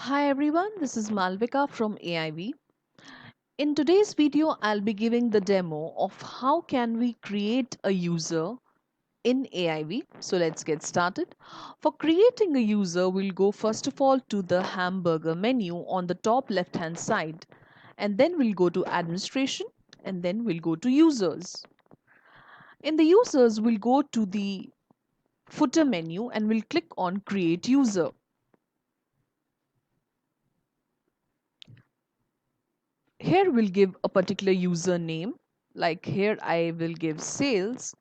Hi everyone, this is Malvika from AIV. In today's video, I'll be giving the demo of how can we create a user in AIV. So let's get started. For creating a user, we'll go first of all to the hamburger menu on the top left hand side, and then we'll go to administration, and then we'll go to users. In the users, we'll go to the footer menu and we'll click on create user. Here we'll give a particular username, like here I will give sales,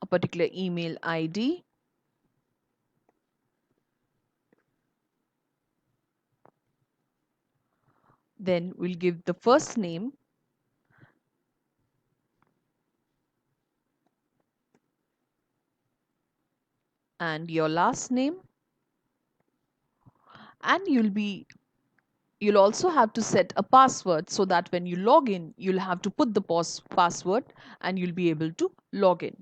a particular email ID, then we'll give the first name, and your last name, and you'll also have to set a password so that when you log in you'll have to put the password and you'll be able to log in.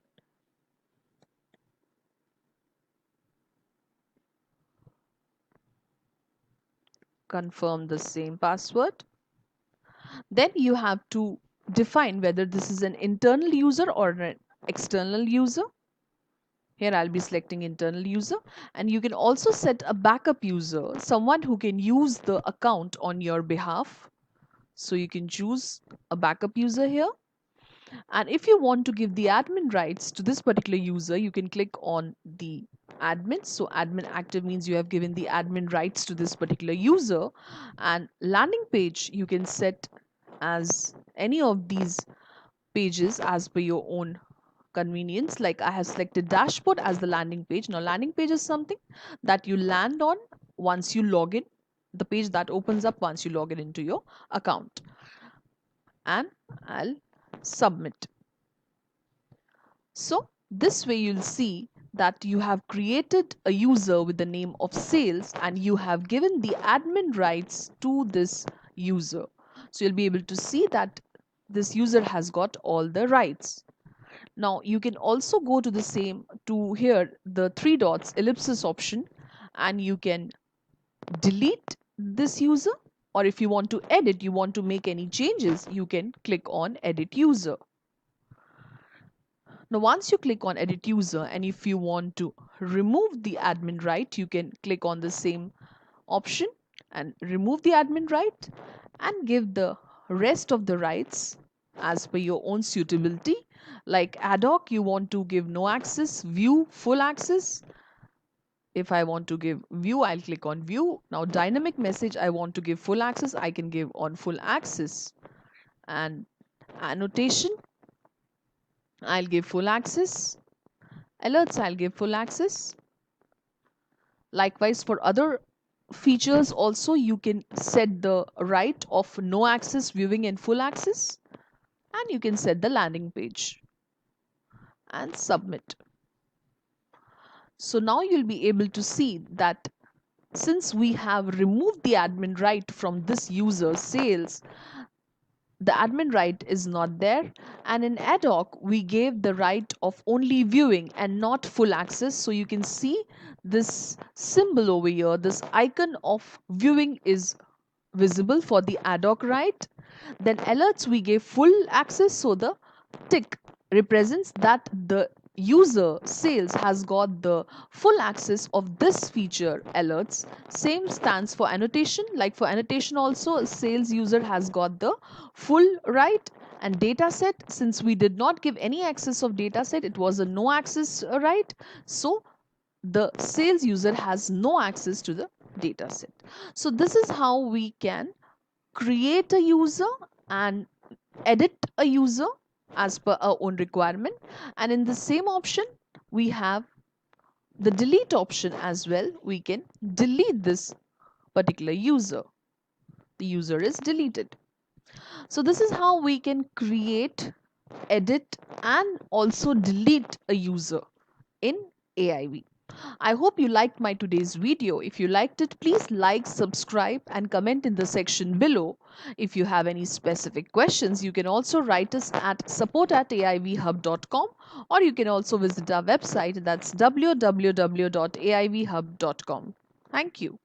Confirm the same password. Then you have to define whether this is an internal user or an external user. Here I'll be selecting internal user, and you can also set a backup user, someone who can use the account on your behalf. So you can choose a backup user here. And if you want to give the admin rights to this particular user, you can click on the admin. So admin active means you have given the admin rights to this particular user. And landing page, you can set as any of these pages as per your own convenience. Like I have selected dashboard as the landing page. Now landing page is something that you land on once you log in, the page that opens up once you log in into your account. And I'll submit. So this way you'll see that you have created a user with the name of sales and you have given the admin rights to this user. So you'll be able to see that this user has got all the rights. Now you can also go to the same to here the three dots ellipsis option, and you can delete this user, or if you want to edit, you want to make any changes, you can click on edit user. Now once you click on edit user, and if you want to remove the admin right, you can click on the same option and remove the admin right and give the rest of the rights as per your own suitability. Like ad hoc, you want to give no access, view, full access. If I want to give view, I'll click on view. Now dynamic message, I want to give full access, I can give on full access. And annotation, I'll give full access. Alerts, I'll give full access. Likewise, for other features also, you can set the right of no access, viewing, and full access. And you can set the landing page and submit. So now you'll be able to see that since we have removed the admin right from this user sales, the admin right is not there, and in ad hoc we gave the right of only viewing and not full access. So you can see this symbol over here, this icon of viewing is visible for the ad hoc right. Then alerts we gave full access, so the tick represents that the user sales has got the full access of this feature alerts. Same stands for annotation. Like for annotation also, a sales user has got the full right. And data set, since we did not give any access of data set, it was a no access right. So the sales user has no access to the data set. So this is how we can create a user and edit a user as per our own requirement. And in the same option, we have the delete option as well. We can delete this particular user. The user is deleted. So this is how we can create, edit, and also delete a user in AIV. I hope you liked my today's video. If you liked it, please like, subscribe, and comment in the section below. If you have any specific questions, you can also write us at support@aivhub.com, or you can also visit our website, that's www.aivhub.com. Thank you.